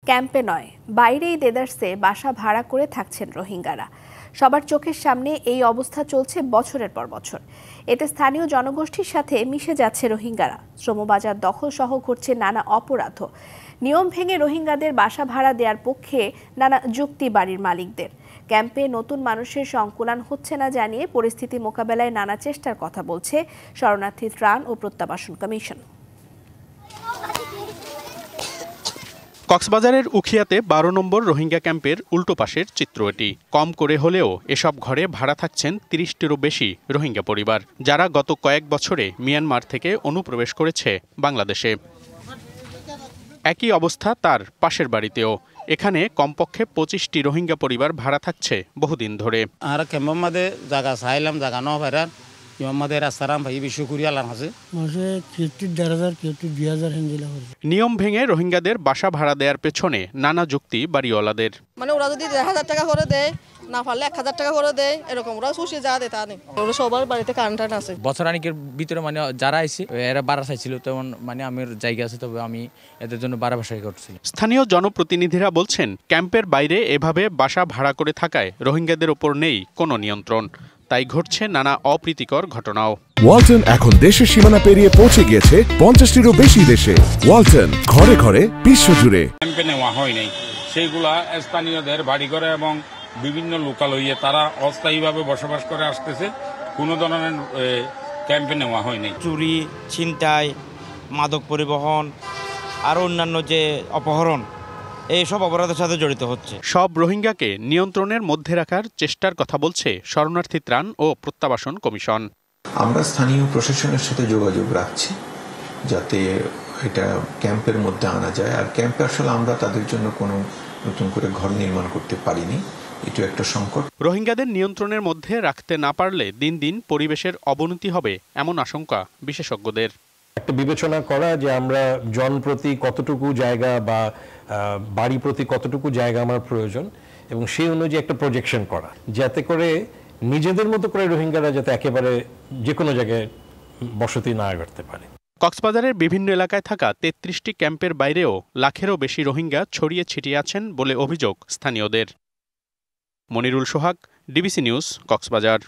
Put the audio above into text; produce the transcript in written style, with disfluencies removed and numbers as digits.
ক্যাম্পে নয়, বাইরেই দেদারসে বাসা ভাড়া করে থাকছেন রোহিঙ্গারা। সবার চোখের সামনে এই অবস্থা চলছে বছরের পর বছর। এতে স্থানীয় জনগোষ্ঠীর সাথে মিশে যাচ্ছে রোহিঙ্গারা। শ্রমবাজার দখল সহ ঘটছে নানা অপরাধ। নিয়ম ভেঙে রোহিঙ্গাদের বাসা ভাড়া দেওয়ার পক্ষে নানা যুক্তি বাড়ির মালিকদের। ক্যাম্পে নতুন মানুষের সংকুলান হচ্ছে না জানিয়ে পরিস্থিতি মোকাবেলায় নানা চেষ্টার কথা বলছে শরণার্থী ত্রাণ ও প্রত্যাবাসন কমিশন। কক্সবাজারের উখিয়াতে ১২ নম্বর রোহিঙ্গা ক্যাম্পের উল্টো পাশের চিত্র এটি। কম করে হলেও এসব ঘরে ভাড়া থাকছেন ৩০টিরও বেশি রোহিঙ্গা পরিবার, যারা গত কয়েক বছরে মিয়ানমার থেকে অনুপ্রবেশ করেছে বাংলাদেশে। একই অবস্থা তার পাশের বাড়িতেও। এখানে কমপক্ষে ২৫টি রোহিঙ্গা পরিবার ভাড়া থাকছে বহুদিন ধরে। আর ক্যাম্পের মধ্যে জায়গা চাইলাম, জায়গা ন পাইরার আমাদের রাস্তারাম ভাই বেশি করিয়া আছে। নিয়ম ভেঙে রোহিঙ্গাদের বাসা ভাড়া দেওয়ার পেছনে নানা যুক্তি বাড়িওয়ালাদের। মানে ওরা যদি ১,০০০ টাকা করে দেয়, না পারলে ১,০০০ টাকা করে দেয়, এরকম ওরা খুশি যা দেয় তা নেই। ওরা সবার বাড়িতে কারেন্ট আছে। বছর আনিকের ভিতরে মানে যারা আইছে এরা বাড়া চাইছিল, তেমন মানে আমার জায়গা আছে, তবে আমি এদের জন্য বাড়া বাসাই করছি। স্থানীয় জনপ্রতিনিধিরা বলছেন, ক্যাম্পের বাইরে এভাবে বাসা ভাড়া করে থাকায় রোহিঙ্গাদের ওপর নেই কোনো নিয়ন্ত্রণ। তাই ঘটছে নানা অপ্রীতিকর ঘটনাও। ওয়ালটন এখন দেশের সীমানা পেরিয়ে পৌঁছে গিয়েছে ৫০টিরও বেশি দেশে। ওয়ালটন, ঘরে ঘরে বিশ্বজুড়ে। ক্যাম্পে নেওয়া হয় নাই, সেইগুলা স্থানীয়দের বাড়িঘরে এবং বিভিন্ন লোকালয়ে তারা অস্থায়ীভাবে বসবাস করে আসতেছে। কোনো ধরনের ক্যাম্পে নেওয়া হয় নাই। চুরি, ছিনতাই, মাদক পরিবহন আর অন্যান্য যে অপহরণ, এইসব অপরাধের সাথে জড়িত হচ্ছে। সব রোহিঙ্গাকে নিয়ন্ত্রণের মধ্যে রাখার চেষ্টার কথা বলছে শরণার্থী ত্রাণ ও প্রত্যাবাসন কমিশন। আমরা স্থানীয় প্রশাসনের সাথে যোগাযোগ রাখছি যাতে এটা ক্যাম্পের মধ্যে আনা যায়। আর ক্যাম্পে আসলে আমরা তাদের জন্য কোনো নতুন করে ঘর নির্মাণ করতে পারিনি, এটা একটা সংকট। রোহিঙ্গাদের নিয়ন্ত্রণের মধ্যে রাখতে না পারলে দিন দিন পরিবেশের অবনতি হবে এমন আশঙ্কা বিশেষজ্ঞদের। একটা বিবেচনা করা যে আমরা জনপ্রতি কতটুকু জায়গা বা বাড়ি প্রতি কতটুকু জায়গা আমার প্রয়োজন, এবং সেই অনুযায়ী একটা প্রজেকশন করা, যাতে করে নিজেদের মতো করে রোহিঙ্গারা যাতে একেবারে যে কোনো জায়গায় বসতি না করতে পারে। কক্সবাজারের বিভিন্ন এলাকায় থাকা ৩৩টি ক্যাম্পের বাইরেও লাখেরও বেশি রোহিঙ্গা ছড়িয়ে ছিটিয়ে আছেন বলে অভিযোগ স্থানীয়দের। মনিরুল সোহাগ, ডিবিসি নিউজ, কক্সবাজার।